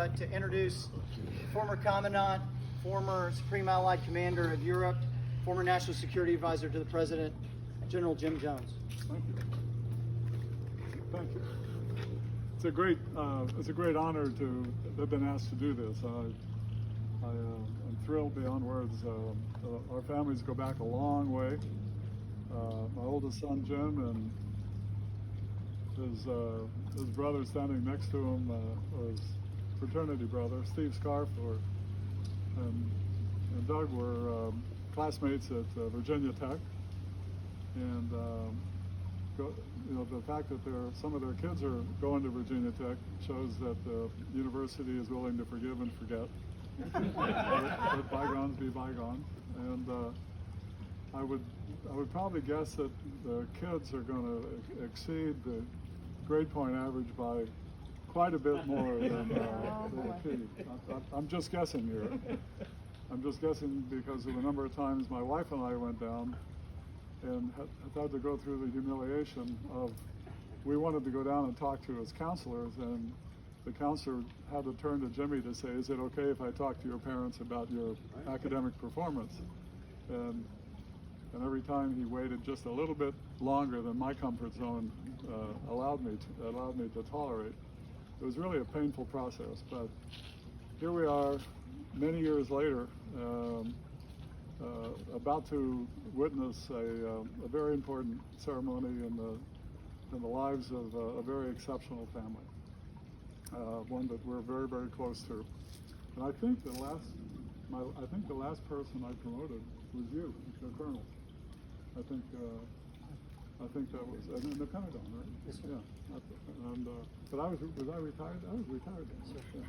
To introduce former Commandant, former Supreme Allied Commander of Europe, former National Security Advisor to the President, General Jim Jones. Thank you. Thank you. It's a great honor to have been asked to do this. I'm thrilled beyond words. Our families go back a long way. My oldest son Jim and his brother standing next to him, his fraternity brother Steve Scarf, and Doug were classmates at Virginia Tech, and the fact that some of their kids are going to Virginia Tech shows that the university is willing to forgive and forget. Let bygones be bygones. And I would probably guess that the kids are going to exceed the grade point average by quite a bit more than the achieved. I'm just guessing here. I'm just guessing because of the number of times my wife and I went down and had to go through the humiliation of, we wanted to go down and talk to his counselors, and the counselor had to turn to Jimmy to say, is it okay if I talk to your parents about your academic performance? And every time he waited just a little bit longer than my comfort zone allowed me to tolerate. It was really a painful process, but here we are many years later, about to witness a very important ceremony in the lives of a very exceptional family, one that we're very, very close to. And I think the last person I promoted was you, the colonel. I think that was in the Pentagon, right? Yes, sir. Yeah. And but was I retired? I was retired then. So, yeah.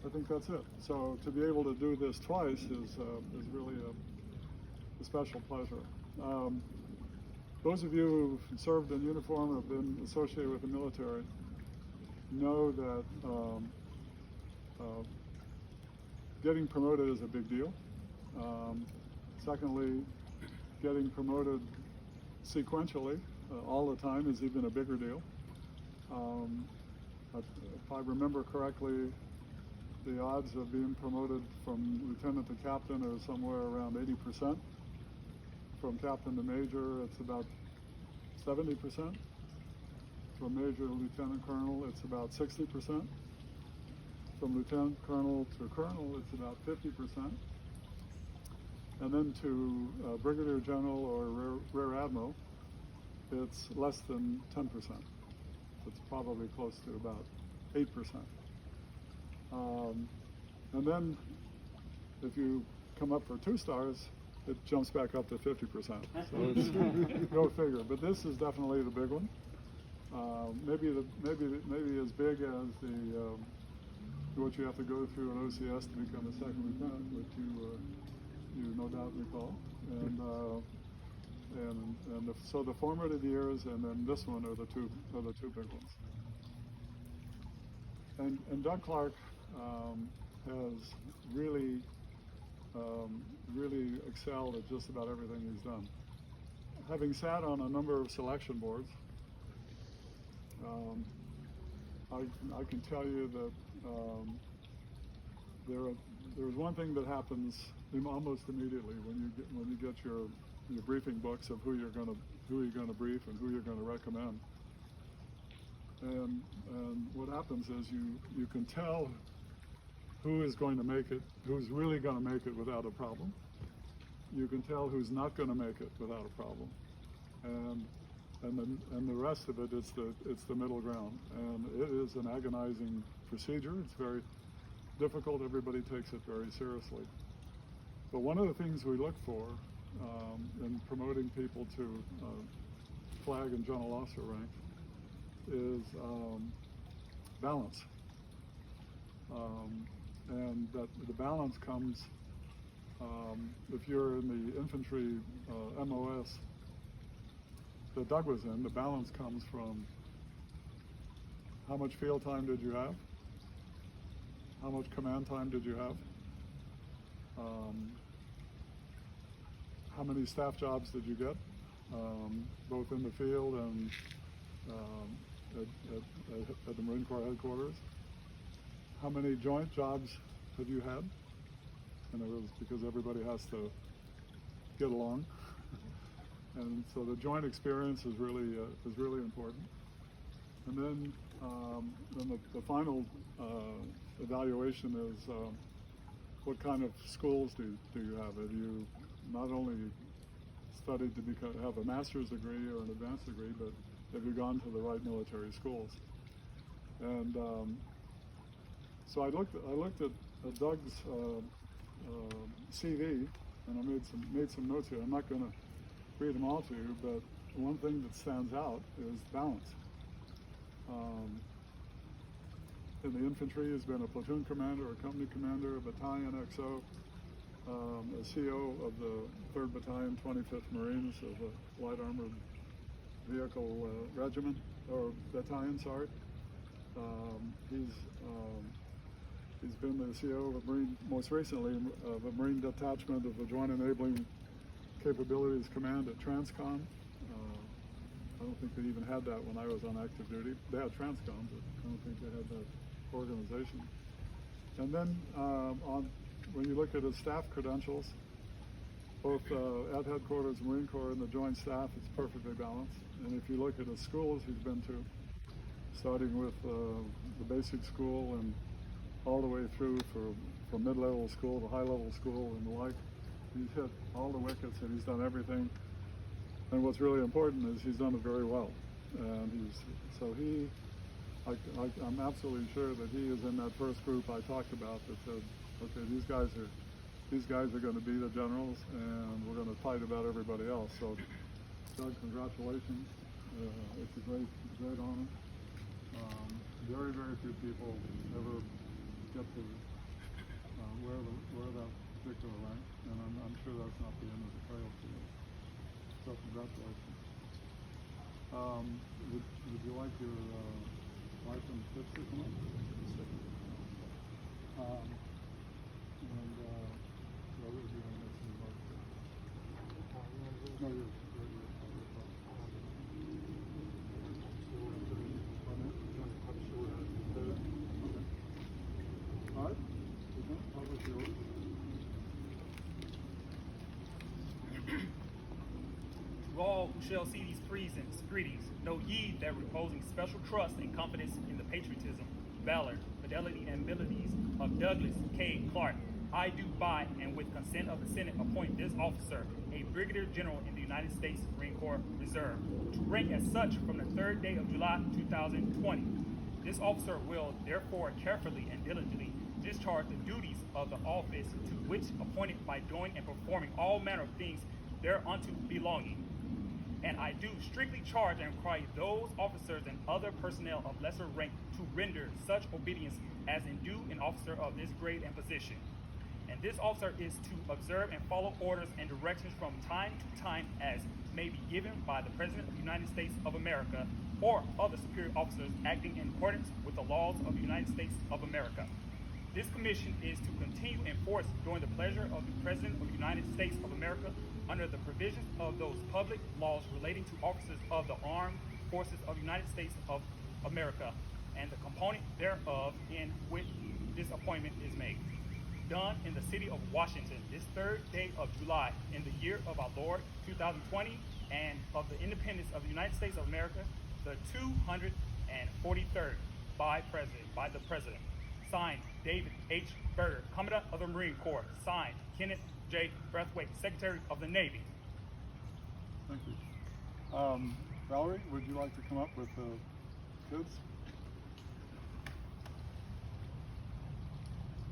I think that's it. So to be able to do this twice is really a special pleasure. Those of you who've served in uniform, have been associated with the military, know that getting promoted is a big deal. Secondly, getting promoted sequentially all the time is even a bigger deal. If I remember correctly, the odds of being promoted from lieutenant to captain are somewhere around 80%. From captain to major, it's about 70%. From major to lieutenant colonel, it's about 60%. From lieutenant colonel to colonel, it's about 50%. And then to brigadier general or rear admiral, it's less than 10%. It's probably close to about 8%. And then if you come up for 2 stars, it jumps back up to 50%. So it's, go figure. But this is definitely the big one. Maybe as big as what you have to go through in OCS to become a second lieutenant, which you no doubt recall. So the formative years and then this one are the two big ones. And Doug Clark has really excelled at just about everything he's done. Having sat on a number of selection boards, I can tell you that there's one thing that happens almost immediately when you get your briefing books of who you're going to brief and who you're going to recommend. And what happens is you can tell who is going to make it, who's really going to make it without a problem. You can tell who's not going to make it without a problem. And the rest of it, it's the middle ground. And it is an agonizing procedure. It's very difficult. Everybody takes it very seriously. But one of the things we look for in promoting people to flag and general officer rank is balance. And that the balance comes, if you're in the infantry MOS that Doug was in, the balance comes from how much field time did you have? How much command time did you have? How many staff jobs did you get, both in the field and at the Marine Corps headquarters? how many joint jobs have you had? And it was because everybody has to get along. And so the joint experience is really important. And then the final evaluation is what kind of schools do you have? Have you not only studied to have a master's degree or an advanced degree, but have you gone to the right military schools? And so I looked at Doug's CV, and I made some notes here. I'm not going to read them all to you, but one thing that stands out is balance. In the infantry, he's been a platoon commander, a company commander, a battalion XO, a CO of the 3rd Battalion, 25th Marines of the Light Armored Vehicle Regiment, or Battalion, sorry. He's been the CO of Marine, most recently, of a Marine Detachment of the Joint Enabling Capabilities Command at Transcom. I don't think they even had that when I was on active duty. They had Transcom, but I don't think they had that organization. And then when you look at his staff credentials, both at headquarters, Marine Corps, and the Joint Staff, it's perfectly balanced. And if you look at the schools he's been to, starting with the basic school and all the way through from mid-level school to high-level school and the like, he's hit all the wickets and he's done everything. And what's really important is he's done it very well. And I'm absolutely sure that he is in that first group I talked about that said, okay, these guys are going to be the generals, and we're going to fight about everybody else. So, Doug, congratulations. It's a great honor. Very, very few people ever get to wear that particular rank, and I'm sure that's not the end of the trail for you. So, congratulations. Would you like your wife and kids to come up? What would you want to say about that? No, you're all right. How about yours? To all who shall see these presents, greetings. Know ye that reposing special trust and confidence in the patriotism, valor, fidelity, and abilities of Douglas K. Clark, I do by and with consent of the Senate appoint this officer a Brigadier General in the United States Marine Corps Reserve, to rank as such from the 3rd day of July 2020. This officer will therefore carefully and diligently discharge the duties of the office to which appointed by doing and performing all manner of things thereunto belonging. And I do strictly charge and require those officers and other personnel of lesser rank to render such obedience as in due an officer of this grade and position. And this officer is to observe and follow orders and directions from time to time as may be given by the President of the United States of America or other superior officers acting in accordance with the laws of the United States of America. This commission is to continue in force during the pleasure of the President of the United States of America under the provisions of those public laws relating to officers of the Armed Forces of the United States of America and the component thereof in which this appointment is made. Done in the city of Washington this 3rd day of July in the year of our Lord 2020 and of the independence of the United States of America, the 243rd by the President. Signed, David H. Berger, Commandant of the Marine Corps. Signed, Kenneth J. Brathwaite, Secretary of the Navy. Thank you. Valerie, would you like to come up with the kids?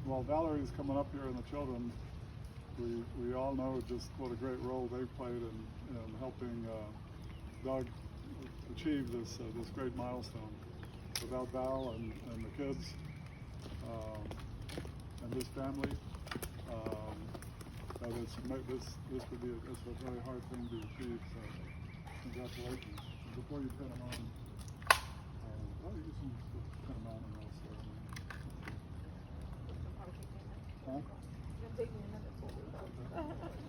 While Valerie's coming up here and the children, we all know just what a great role they've played in helping Doug achieve this great milestone. Without Val and the kids and his family, this would be a very hard thing to achieve. So congratulations. Before you put them on, you can put them on and I'll start. Huh? It'll take me a minute to do that.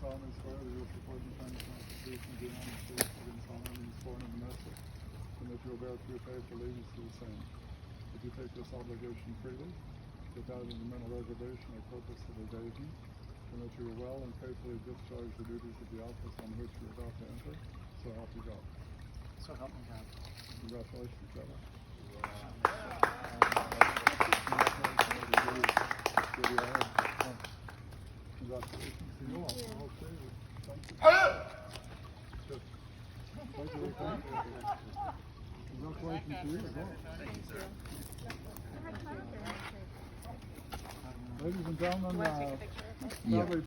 solemnly swear that you will support and defend the Constitution of the United States against all enemies, foreign and domestic, and that you will bear true faith and allegiance to the same. That you take this obligation freely, without any mental reservation or purpose of evasion, and that you will well and faithfully discharge the duties of the office on which you are about to enter. So help you God. So help me God. Congratulations, Trevor. Congratulations to you all. Okay. Thank you. Good. Thank you. Congratulations to you as well. Thank you, sir. Ladies and gentlemen, Want to take a picture? probably